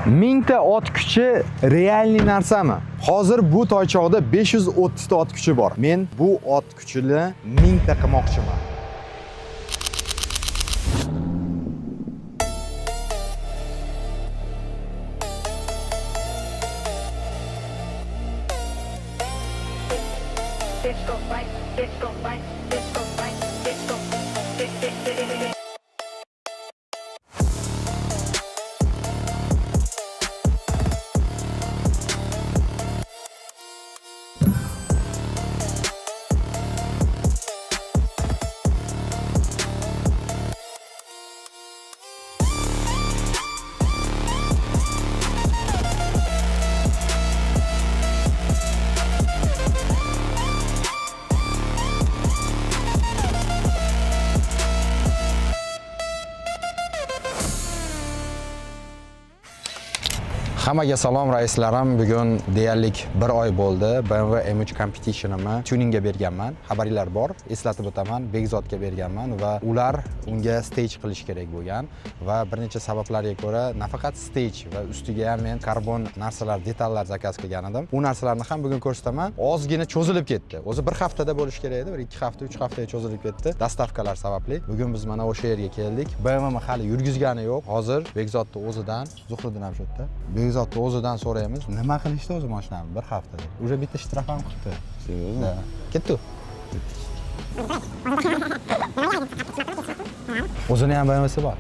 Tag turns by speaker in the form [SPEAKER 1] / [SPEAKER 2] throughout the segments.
[SPEAKER 1] Mingta ot kuchi realniy narsami? Hozir bu toychoqda 530 ta ot kuchi bor. Men bu ot kuchini 1000 ta qilmoqchiman. Hammaga salom raislarim. Bugun deyarli 1 oy bo'ldi. BMW M3 Competition'imni tuningga berganman. Xabaringlar bor. Eslatib o'taman. Bekzodga berganman va ular unga stage qilish kerak bo'lgan va bir necha sabablarga ko'ra nafaqat stage va ustiga ham men karbon narsalar, detallar zakaz qilgan edim. U narsalarni ham bugun ko'rsataman. Ozgina cho'zilib ketdi. O'zi 1 haftada bo'lish kerak edi, bir 2 hafta, 3 haftaga cho'zilib ketdi. Dastavkalar sababli. Bugun biz mana o'sha yerga keldik. BMW hali yurgizgani yo'q. Hozir Bekzodning o'zidan, Zuhriddin ham shu yerda. Bekzodning o'zidan so'raymiz. Nima qilishdi o'zi mashinani 1 haftada? Уже bitta shtraf ham qildi. Da. Ketdi. O'zini ham BMW'si bor.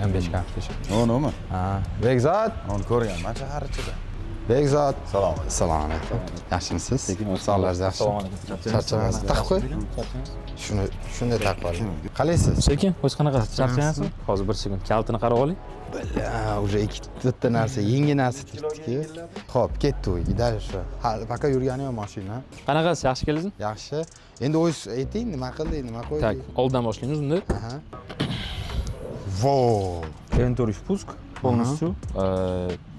[SPEAKER 1] M5 Competition.
[SPEAKER 2] Nima?
[SPEAKER 1] Ha, Bekzod.
[SPEAKER 2] Uni ko'rganman shahar ichida.
[SPEAKER 1] Bekzod.
[SPEAKER 2] Salom.
[SPEAKER 1] Assalomu alaykum. Yaxshimisiz? Sog'lig'ingiz yaxshi?
[SPEAKER 3] Assalomu alaykum.
[SPEAKER 1] Charchamaysiz. Taqib qo'y. Shunday taqib oling. Qalaysiz?
[SPEAKER 3] Sekin, o'zi qanaqasiz? Charchaysizmi? Hozir 1 sekund kaltini qarab oling.
[SPEAKER 1] Уже ikkita narsa, yengil narsa tikdik. Xo'p, ketdi u. Dal shu. Faqat yurgani yo'q mashina.
[SPEAKER 3] Qanaqasiz? Yaxshi keldingizmi?
[SPEAKER 1] Yaxshi. Endi o'zingiz ayting, nima qildingiz, nima qo'ydingiz?
[SPEAKER 3] Tak, olddan boshlaymiz unda.
[SPEAKER 1] Aha. Vo!
[SPEAKER 3] Inventory впуск полностью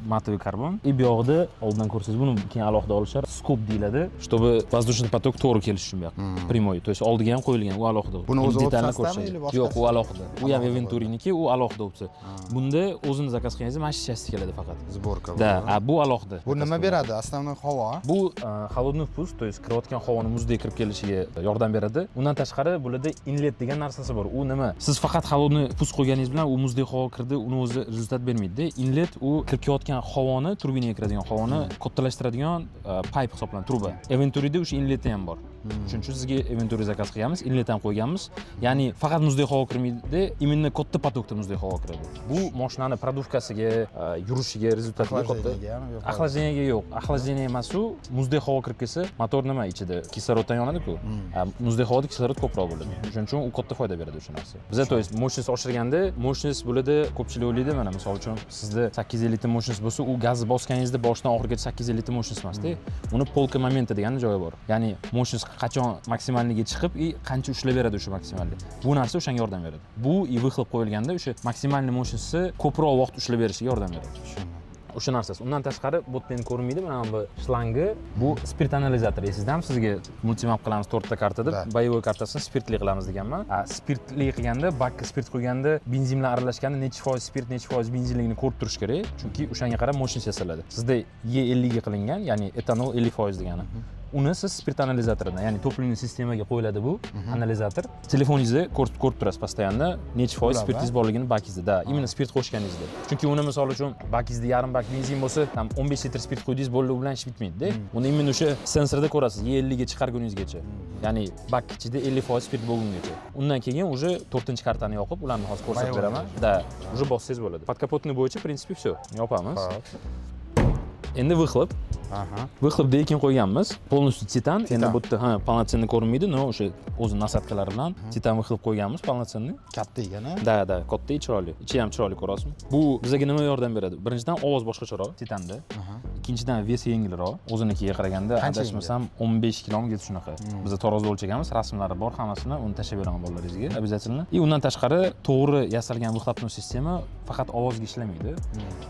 [SPEAKER 3] матовый карбон. И bu yoqda olddan ko'rsangiz buni keyin alohida olishar. Scoop deyiladi, чтобы воздушный поток to'g'ri kelishi uchun bu yoq. Primoy, то есть oldiga ham qo'yilgan, u alohida.
[SPEAKER 1] Buni o'zi
[SPEAKER 3] detalni
[SPEAKER 1] o'tmasdanmi
[SPEAKER 3] ko'rsatadi.
[SPEAKER 1] или boshqa?
[SPEAKER 3] Yo'q, u alohida. U ham inventoriniki, u alohida opsiya. Bunda o'zini zakaz qilganingizda mana shu части keladi faqat.
[SPEAKER 1] Sborka.
[SPEAKER 3] Da, bu alohida.
[SPEAKER 1] Bu nima beradi? Основной havo.
[SPEAKER 3] Bu холодный впуск, то есть kirayotgan havoni muzdek kirib kelishiga yordam beradi. Undan tashqari bularda inlet degan narsasi bor. U nima? Siz faqat холодный впуск qo'yganingiz bilan u muzdek havo kirdi, uni o'zi rezultat bermaydi. Inlet u kirib kelayotgan havoni, turbinaga kiradigan havoni kattalashtiradigan pipe hisoblanadi, truba. Inventoryda o'sha inleti ham bor. Shuning uchun sizga inventory zakaz qilganmiz, inlet ham qo'yganmiz. Ya'ni faqat muzdek havo kirmaydi, именно katta potokda muzdek havo kiradi. Bu mashinani produvkasiga, yurishiga, rezultatiga katta. Axlajeniyaga yo'q. Axlajeniya emas u, muzdek havo kirib kelsa, motor nima ichida kisloroddan yonadi-ku. Muzdek havoda kislorod ko'proq bo'ladi. Shuning uchun u katta foyda beradi o'sha narsa. Bizda to есть mощность oshirganda, mощность bo'ladi, ko'pchilik o'ylaydi, mana misol uchun sizda 850 litr mощность bo'lsa, u gazni bosganingizda boshidan oxirigacha 850 litr mощность emas-da. Uni polka momenti degan joyi bor. Ya'ni mощность qachon maksimalligiga chiqib и qancha ushlab beradi o'sha maksimallik. Bu narsa o'shanga yordam beradi. Bu выхлоп qo'yilganda o'sha maksimalniy mощностьsi ko'proq vaqt ushlab berishiga yordam beradi. O'sha narsasi. Undan tashqari bu endi ko'rinmaydi, mana bu shlangi, bu spirt analizator. Esingizda sizga multimap qilamiz 4 ta kartada, boyovoy kartasini spirtli qilamiz deganman. Spirtli qilganda, bakka spirt qo'yganda, benzin bilan aralashganda necha foiz spirt, necha foiz benzinligini ko'rib turish kerak, chunki o'shanga qarab mощность yasaladi. Sizda E50 ga qilingan, ya'ni etanol 50% degani. Uni siz spirt analizatoridan, ya'ni topливный sistemaga qo'yiladi bu analizator. Telefoningizda ko'rib turasiz постоянно necha foiz spirtingiz borligini bakingizda. Da, именно spirt qo'shganingizda. Chunki uni misol uchun bakingizda yarim bak benzin bo'lsa, tam 15 litr spirt qo'ydingiz, bo'ldi, u bilan ish bitmaydi-da. Uni именно o'sha sensorda ko'rasiz, E50 ga chiqarguningizgacha. Ya'ni bak ichida 50% spirt bo'lgungacha. Undan keyin уже 4-kartani yoqib, ularni hozir ko'rsatib beraman. Da, уже bossangiz bo'ladi. Podkapotni bo'yicha, в принципе, все. Yopamiz. Endi выхлоп. Выхлопda keyin qo'yganmiz. Полностью titan. Endi bu yerda полноценный ko'rinmaydi, но o'sha o'zi nasatkalari bilan titan выхлоп qo'yganmiz, полноценный.
[SPEAKER 1] Katta ekan-a?
[SPEAKER 3] Da, katta, chiroyli. Ichi ham chiroyli ko'rasizmi? Bu bizga nima yordam beradi? Birinchidan ovoz boshqacharoq titanda. ikkinchidan vesi yengilroq, o'zinikiga qaraganda
[SPEAKER 1] Qancha
[SPEAKER 3] adashmasam 15 kilometr shunaqa. Biz tarozda o'lchaganmiz, rasmlari bor, hammasini uni tashlab beraman bolalaringizga обязательно. И undan tashqari to'g'ri yasalgan выхлопной sistema faqat ovozga ishlamaydi.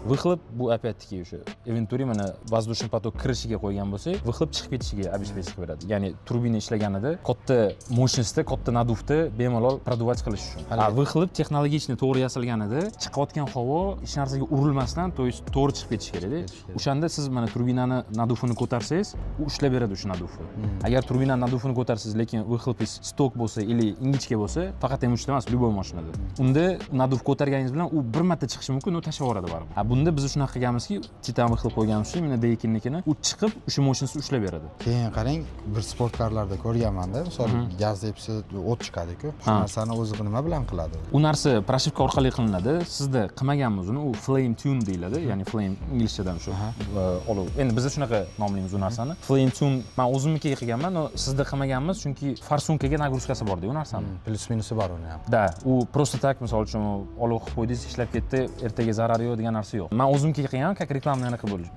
[SPEAKER 3] Выхлоп bu опять-таки o'sha Venturi mana воздушный поток kirishiga qo'ygan bo'lsak, выхлоп chiqib ketishiga обеспечить qilib beradi. Ya'ni turbina ishlaganida katta mощностьda, katta naduvda bemalol продувать qilish uchun. A выхлоп texnologichni to'g'ri yasalganida chiqayotgan havo hech narsaga urilmasdan, to есть to'g'ri chiqib ketishi kerak-da. O'shanda siz mana turbinani naduvini ko'tarsangiz, u ishlab beradi o'sha naduvni. Agar turbinani naduvini ko'tarsangiz, lekin выхлопingiz stok bo'lsa yoki ingichka bo'lsa, faqat ham uchta emas, любой mashinada. Unda naduv ko'targaningiz bilan u bir marta chiqishi mumkin, u tashlab yuboradi baribir. A bunda biz shunaqa qilganmizki, titan выхлоп qo'yganmiz, mana D2nikini u chiqib o'sha mashinasini ushlab beradi.
[SPEAKER 1] Keyin qarang, bir sportkarlarda ko'rganman-da, misol gaz depsi o't chiqadi-ku. Shu narsani o'zi nima bilan qiladi?
[SPEAKER 3] U narsa pрошивка orqali qilinadi. Sizda qilmaganmiz uni, u flame tune deyiladi, ya'ni flame inglizchadan shu olov. Endi bizda shunaqa nomlaymiz u narsani. Flame tune men o'zimnikiga qilganman, sizda qilmaganmiz, chunki farsunkaga nagruskasi bor-da u narsani.
[SPEAKER 1] Plus minusi bor uni ham.
[SPEAKER 3] Da, u просто так, misol uchun olov qilib qo'ydingiz, ishlab ketdi, ertaga zarari yo'q degan narsa yo'q. Men o'zimnikiga qilganman, как reklamani anaqa bo'ldi.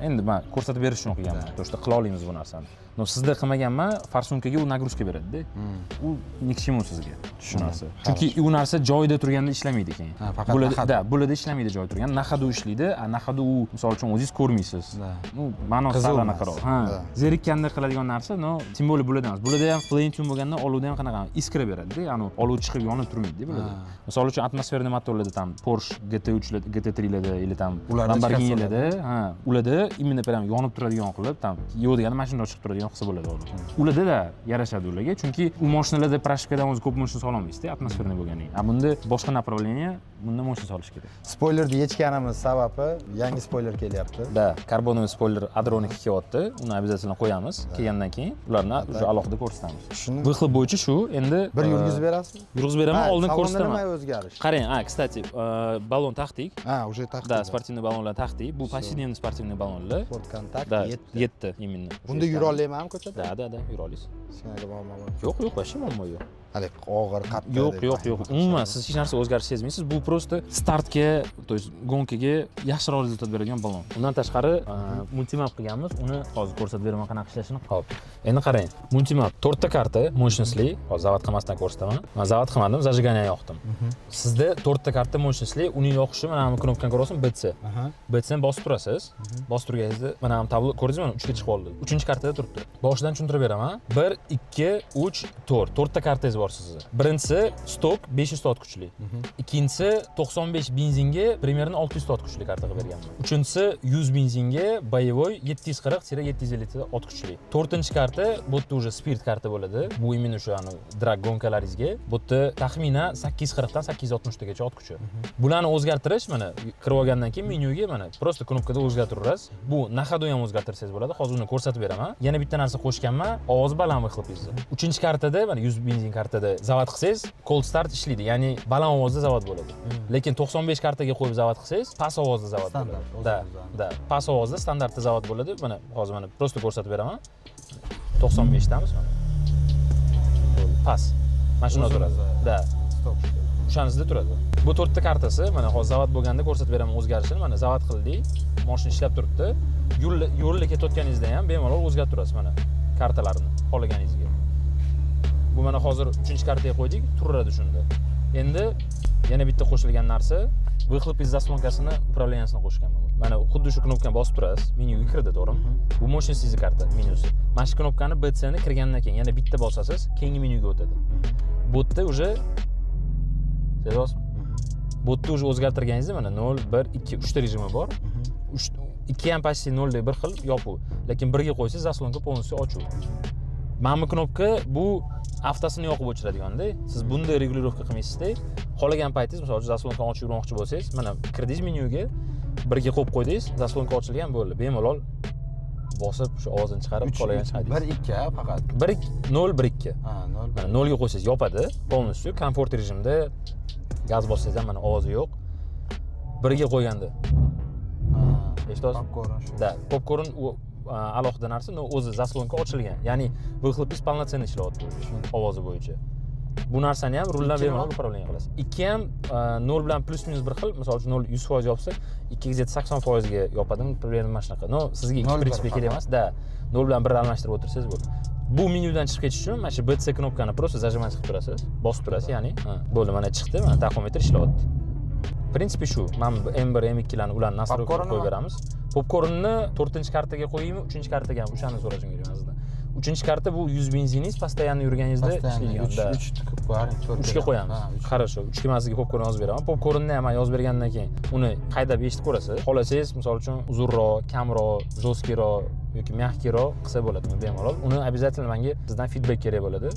[SPEAKER 3] Endi men ko'rsatib berish uchun qilganman. То что qila olamiz bu narsani. No sizda qilmaganman, farsunkaga u nagruska beradi-da. U ni к чему sizga shu narsa. Chunki u narsa joyida turganda ishlamaydi keyin. Bo'ladi ishlamaydi joyida turganda, nahadu ishlaydi. Nahadu u misol uchun o'zingiz ko'rmaysiz. Nu ma'nosi anaqaroq. Ha, zerikkanda qiladigan narsa, no, tim bo'lib bo'ladi emas. Bo'ladi ham flame tune bo'lganda olovda ham qanaqa iskra beradi-da, ya'ni olov chiqib yonib turmaydi, bo'ladi. Misol uchun atmosferniy motorlarda tam Porsche GT3larda, GT3larda yoki tam Lamborghinilarda, ha, ularda imенно прям yonib turadigan qilib, tam yo'q deganda mashinada chiqib turadigan qilsa bo'ladi olov. Ularda yarashadi ularga, chunki u mashinalarda pрошивкаdan o'zi ko'p mashina sola olmaysiz-da, atmosferniy bo'lganiga. A bunda boshqa направление, bunda mashina solish kerak.
[SPEAKER 1] Spoilerni yechganimiz sababi yangi spoiler kelyapti.
[SPEAKER 3] Da, karbonoviy spoiler Adroniki kelyapti. Uni обязательно qo'yamiz. Kelgandan keyin ularni o'sha alohida ko'rsatamiz. Выхлоп bo'yicha shu, endi
[SPEAKER 1] bir yurgizib berasizmi?
[SPEAKER 3] Yurgizib beraman, oldin ko'rsataman.
[SPEAKER 1] Nima o'zgarish?
[SPEAKER 3] Qarang, kстати, ballon taxtik.
[SPEAKER 1] Уже taxtik.
[SPEAKER 3] Da, sportivniy ballonlar taxtik. Bu повседневный sportivniy ballonlar.
[SPEAKER 1] Sport kontakt
[SPEAKER 3] 7 именно.
[SPEAKER 1] Bunda yura olaymanmi ko'chada?
[SPEAKER 3] Da, yura olasiz.
[SPEAKER 1] Sizga muammo bor?
[SPEAKER 3] Yo'q, вообще muammo yo'q.
[SPEAKER 1] Hali og'ir, qattiq.
[SPEAKER 3] Yo'q. Umuman siz hech narsa o'zgarish sezmaysiz. Bu просто startga, то есть gonkaga yaxshiroq rezultat beradigan ballon. Undan tashqari multimap qilganmiz. Uni hozir ko'rsatib beraman qanaqa ishlashini. Xo'p. Endi qarang. Multimap 4 ta karta, mощностьli. Hozir zavod qilmasdan ko'rsataman. Men zavod qilmadim, zajigание yoqdim. Sizda 4 ta karta mощностьli, uning yoqishi mana bu knopkani ko'ryapsizmi? BC. BCni bosib turasiz. Bosib turganingizda mana bu tablo ko'rdingizmi? 3 ga chiqib oldi. 3-kartada turibdi. Boshidan tushuntirib beraman. 1, 2, 3, 4. 4 ta kartangiz bor sizda. Birinchisi stok 500 tot kuchli. Ikkinchisi 95 benzinga примерно 600 tot kuchli karta qilib berganman. Uchinchisi 100 benzinga boyevoy 740-750 ot kuchli. To'rtinchi karta bu yerda уже spirt karta bo'ladi. Bu именно o'sha drag gonkalaringizga. Bu yerda taxminan 840 dan 860 tagacha ot kuchi. Bularni o'zgartirish mana kirib olgandan keyin menyuga mana просто knopkada o'zgartirasiz. Bu nahado ham o'zgartirsangiz bo'ladi. Hozir uni ko'rsatib beraman. Yana bitta narsa qo'shganman, ovoz baland qilibsiz. 3-kartada mana 100 benzin kartada zavod qilsangiz, cold start ishlaydi. Ya'ni baland ovozda zavod bo'ladi. Lekin 95 kartaga qo'yib zavod qilsangiz, past ovozda zavod bo'ladi. Da, past ovozda standartda zavod bo'ladi. Mana hozir mana просто ko'rsatib beraman. 95 damiz mana. Past. Mashina turadi. Da. Stop. O'shanizda turadi. Bu 4 ta kartasi mana hozir zavod bo'lganda ko'rsatib beraman o'zgarishini. Mana zavod qildik. Mashina ishlab turibdi. Yo'lda ketayotganingizda ham bemalol o'zgartirib turasiz mana kartalarni xohlaganingizga. Bu mana hozir 3-kartaga qo'ydik, turadi shunda. Endi yana bitta qo'shilgan narsa, выхлопingiz zaslonkasini управлениясini qo'shganman. Mana xuddi shu knopkani bosib turasiz, menyuga kirdi, to'g'rimi? Bu mощностьli karta menyusi. Mana shu knopkani BC-ni kirgandan keyin yana bitta bosasiz, keyingi menyuga o'tadi. Bu yerda уже sezasizmi? Bu yerda уже o'zgartirganingizda mana 0, 1, 2, 3 ta rejimi bor. 2 ham почти 0 deb bir xil yopuv. Lekin 1 ga qo'ysangiz zaslonka полностью ochuv. Mana bu knopka bu avtasini yoqib o'chiradigan-da. Siz bunday regulirovka qilmaysizda, xohlagan paytingiz, masalan, zaslonkani ochib yurmoqchi bo'lsangiz, mana kirdingiz menyuga, 1 ga qo'yib qo'ydingiz, zaslonka ochilgan bo'ldi. Bemalol bosib shu ovozini chiqarib xohlagan chiqadingiz.
[SPEAKER 1] 1 2 faqat.
[SPEAKER 3] 1 0 1 2.
[SPEAKER 1] Ha, 0.
[SPEAKER 3] Mana 0 ga qo'ysangiz yopadi, полностью komfort rejimda gaz bossangiz ham mana ovozi yo'q. 1 ga qo'yganda. Eshitasiz?
[SPEAKER 1] Popcorn shu.
[SPEAKER 3] Da, popcorn alohida narsa, o'zi zaslonka ochilgan. Ya'ni выхлопingiz полноценный ishlayapti ovozi bo'yicha. Bu narsani ham ruldan
[SPEAKER 1] Ikki
[SPEAKER 3] bemalol
[SPEAKER 1] nima?
[SPEAKER 3] upravlение qilasiz. Ikki ham 0 bilan plus minus bir xil. Misol uchun 0 100% yopsa, 2 ga 80% ga yopadimi, примерно mana shunaqa. No, sizga ikki
[SPEAKER 1] 0
[SPEAKER 3] prinsipi kerak emas. Da, 0 bilan 1 almashtirib o'tirsangiz bo'ldi. Bu menyudan chiqib ketish uchun mana shu BTC knopkani просто zajimать qilib turasiz. Bosib turasiz, ya'ni bo'ldi, mana chiqdi, mana taxometr ishlayapti. Prinsipi shu. Mana M1, M2 larni ularni настройкаga qo'yib beramiz. Popcornni 4-kartaga qo'yaymi, 3-kartaga ham o'shani so'rashim kerak sizdan. 3-karta bu 100 benziningiz постоянно yurganingizda ishlaydigan.
[SPEAKER 1] 3 tiqib qo'yaring,
[SPEAKER 3] 3 ga qo'yamiz. Хорошо, 3 ga sizga popcorn yozib beraman. Popcornni ham yozib bergandan keyin uni haydab eshitib ko'rasiz. Xohlasangiz, misol uchun uzunroq, kamroq, жесткийroq yoki mягкийroq qilsa bo'ladi bemalol. Uni обязательно menga sizdan feedback kerak bo'ladi.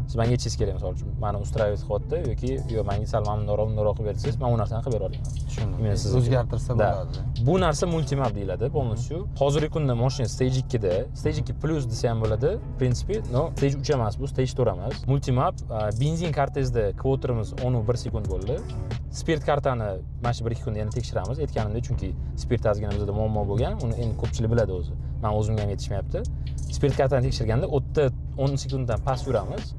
[SPEAKER 3] Siz menga aytishingiz kerak, misol uchun meni устраивает qilyapti yoki yo'q, menga sal mamnunroq qilib bersangiz, men u narsani qilib bera olaman.
[SPEAKER 1] Tushundim. O'zgartirsa bo'ladi.
[SPEAKER 3] Bu narsa multimap deyiladi, полностью. Hozirgi kunda mashina stage 2 da, stage 2 plus desa ham bo'ladi. Prinsipi, no, stage 3 emas, bu stage 4 emas. Multimap, benzin kartangizda kvoterimiz 10-1 sekund bo'ldi. Spirt kartani mana shu 1-2 kunda yana tekshiramiz. Aytganimdek, chunki spirt ozgina bizda muammo bo'lgan, uni endi ko'pchilik biladi o'zi. Men o'zimga ham yetishmayapti. Spirt kartani tekshirganda 10 sekunddan past yuramiz.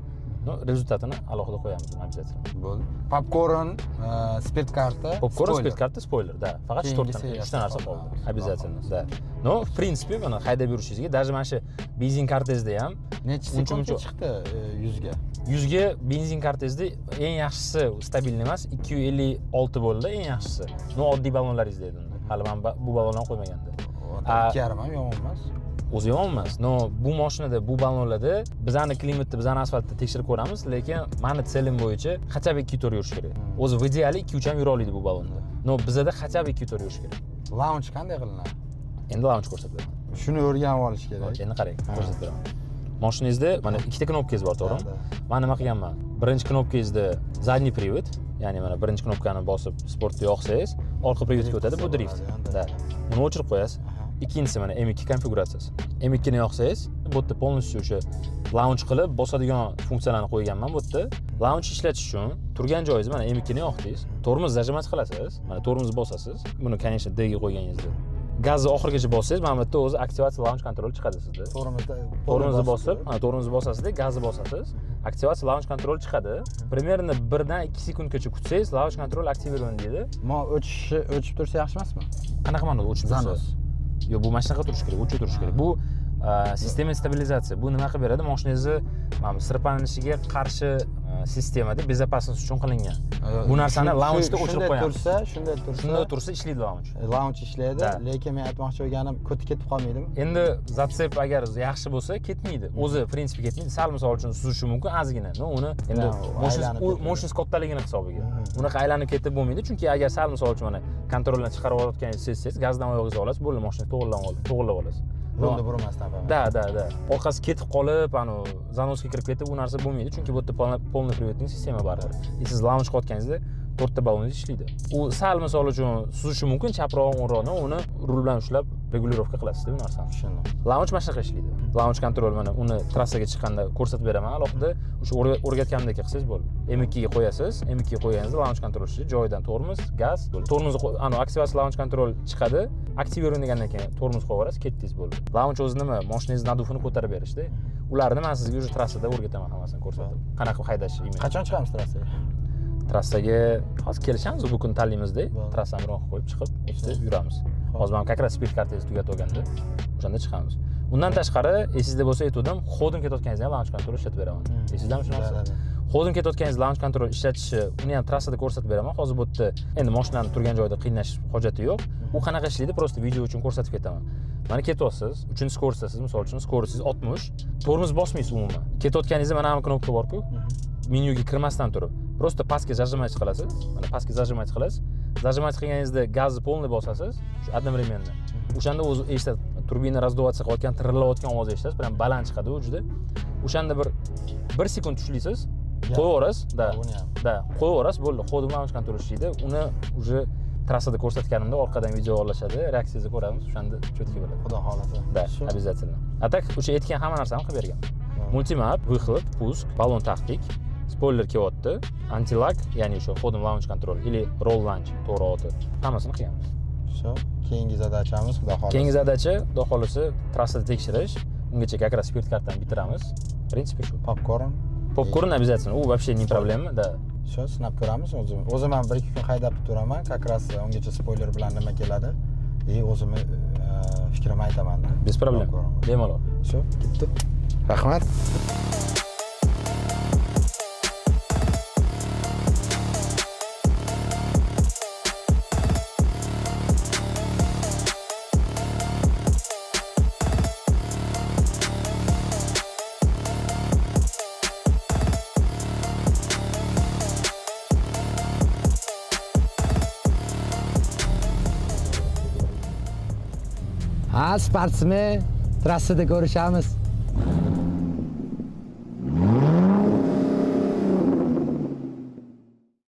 [SPEAKER 3] No, rezultatini alohida qo'yamiz обязательно.
[SPEAKER 1] Bo'ldi. Popcorn, spirt karta,
[SPEAKER 3] Popcorn, spirt karta, spoiler, da. Faqat 3 ta narsa qoldi. Обязательно, da. No, в принципе, mana haydab yurishingizga, даже mana shu benzin kartangizda ham
[SPEAKER 1] necha sekundga chiqdi 100 ga?
[SPEAKER 3] 100 ga benzin kartangizda eng yaxshisi stabilniy emas, 256 bo'ldi eng yaxshisi. No, oddiy ballonlaringizda edi unda. Hali men bu ballonlarni qo'ymaganda.
[SPEAKER 1] 2,5 ham yomon emas.
[SPEAKER 3] O'zi yomon emas. No, bu mashinada, bu ballonlarda bizani klimatni, bizani asfaltni tekshirib ko'ramiz, lekin meni selim bo'yicha хотя бы 2 yurish kerak. O'zi в ideali 2-3 ham yura oladi bu ballonda. No, bizda хотя бы 2 yurish kerak.
[SPEAKER 1] Launch qanday qilinadi?
[SPEAKER 3] Endi launch ko'rsatib beraman.
[SPEAKER 1] Shuni o'rganib olish kerak.
[SPEAKER 3] Endi qarang, ko'rsatib beraman. Mashinangizda mana ikkita knopkangiz bor, to'g'rimi? Men nima qilganman? Birinchi knopkangizda задний привод, ya'ni mana birinchi knopkani bosib sportga yoqsangiz, orqa privodga o'tadi, bu drift. Da. Uni o'chirib qo'yasiz. Ikkinchisi mana M2 konfiguratsiyasi. M2 ni yoqsangiz, bu yerda полностью o'sha launch qilib bosadigan funksiyalarni qo'yganman bu yerda. Launch ishlatish uchun turgan joyingizni mana M2 ni yoqdingiz. Tormoz zajimать qilasiz. Mana tormozni bosasiz. Buni, конечно, D ga qo'yganingizda. Gazni oxirigacha bossangiz, mana bu yerda o'zi aktivatsiya launch kontrol chiqadi sizda. Tormozni bosib, tormozni bosasizda, gazni bosasiz, aktivatsiya launch kontrol chiqadi. Примерно 1 dan 2 sekundgacha kutsangiz, launch kontrol aktivirovан deydi.
[SPEAKER 1] O'chib tursa yaxshi emasmi?
[SPEAKER 3] Qanaqa ma'noda o'chib tursa? Yo'q, bu mana shunaqa turish kerak, o'chib turish kerak. Bu sistema stabilizatsiya. Bu nima qilib beradi? Mashinangizni mana sirpanilishiga qarshi sistemada безопасность uchun qilingan. Bu narsani launchda o'chirib qo'yamiz. Shunday tursa ishlaydi launch.
[SPEAKER 1] Launch ishlaydi, lekin men aytmoqchi bo'lganim ko'tib ketib qolmaydimi?
[SPEAKER 3] Endi zatsep agar yaxshi bo'lsa, ketmaydi. O'zi prinsipi ketmaydi. Sal misol uchun suzishi mumkin ozgina. No, uni endi mashinangiz kattaligini hisobiga. Unaqa aylanib ketib bo'lmaydi, chunki agar sal misol uchun mana kontroldan chiqarib olayotganingizni sezsangiz, gazdan oyog'ingizni olasiz, bo'ldi, mashina to'g'irlab olasiz.
[SPEAKER 1] Rulni burmasdan.
[SPEAKER 3] Da. Orqasi ketib qolib, zanosga kirib ketib, u narsa bo'lmaydi, chunki bu yerda полный приводning sistema bor. Siz launch qilayotganingizda 4 ta balloningiz ishlaydi. U sal misol uchun suzishi mumkin, chaproq, o'nroqni, uni rul bilan ushlab regulirovka qilasiz bu narsani.
[SPEAKER 1] Tushundim.
[SPEAKER 3] Launch mana shunaqa ishlaydi. Launch kontrol mana uni trassaga chiqqanda ko'rsatib beraman. Alohida o'sha o'rgatganimdek qilsangiz bo'ldi. M2 ga qo'yasiz, M2 ga qo'yganingizda launch kontrol ishlaydi. Joyidan tormoz, gaz, tormozni aktivatsiya launch kontrol chiqadi. Aktiviron degandan keyin tormoz qo'yasiz, ketdingiz bo'ldi. Launch o'zi nima? Mashinangiz nadufini ko'tarib berishdi. Ularni men sizga o'sha trassada o'rgataman hammasini ko'rsatib. Qanaqa haydashni.
[SPEAKER 1] Qachon chiqamiz trassaga?
[SPEAKER 3] Trassaga hozir kelishamiz, bu kun tanlaymizda, trassani ro'yxatga qo'yib chiqib, ikkita yuramiz. Hozir men как раз spirt kartangizni tugatib olganda, o'shanda chiqamiz. Undan tashqari, esingizda bo'lsa aytdim, xodim ketayotganingizda ham launch kontrol ishlatib beraman. Esingizdami shu narsa? Xodim ketayotganingizda launch kontrol ishlatishi, uni ham trassada ko'rsatib beraman. Hozir bu yerda endi mashinani turgan joyda qiynash hojati yo'q. U qanaqa ishlaydi, просто video uchun ko'rsatib ketaman. Mana ketyapsiz, 3-skorozdasiz, misol uchun skorozingiz 60, tormoz bosmaysiz umuman. Ketayotganingizda mana bu knopka bor-ku, menyuga kirmasdan turib, просто pastga zajimать qilasiz. Mana pastga zajimать qilasiz. Zajimать qilganingizda gazni полный bosasiz, shu одновременно. O'shanda o'zi eshitadi, turbina razduvаться qilayotgan, tirilayotgan ovoz eshitasiz, prям baland chiqadi u juda. O'shanda 1 sekund tushlaysiz, qo'yaverasiz, da, qo'yaverasiz, bo'ldi. Xodim launch kontrol ishlaydi. Uni уже trassada ko'rsatganimda orqadan video olishadi, reaksiyangizni ko'ramiz, o'shanda cho'tki bo'ladi.
[SPEAKER 1] Xudo xolasa.
[SPEAKER 3] Da, обязательно. A tak o'sha aytgan hamma narsani qilib bergan. Multimap, выхлоп, пуск, ballon taxtik, spoiler kelyapti, anti-lag, ya'ni o'sha xodim launch kontrol или roll launch to'g'ri oti. Hammasini qilganmiz.
[SPEAKER 1] Shu, keyingi zadachamiz xudo xolasa.
[SPEAKER 3] Keyingi zadacha, xudo xolasa, trassada tekshirish. Ungacha как раз spirt kartani bitiramiz. Prinsipi shu.
[SPEAKER 1] Popcorn,
[SPEAKER 3] Popcorn обязательно, u вообще не проблема, да.
[SPEAKER 1] Shu sinab ko'ramiz o'zim ham 1-2 kun haydab turaman, как раз ungacha spoiler bilan nima keladi o'zimni fikrimni aytaman-da.
[SPEAKER 3] Без проблем. Bemalol.
[SPEAKER 1] Shu, ketdi. Rahmat. Ha, sportsmen, trassada ko'rishamiz.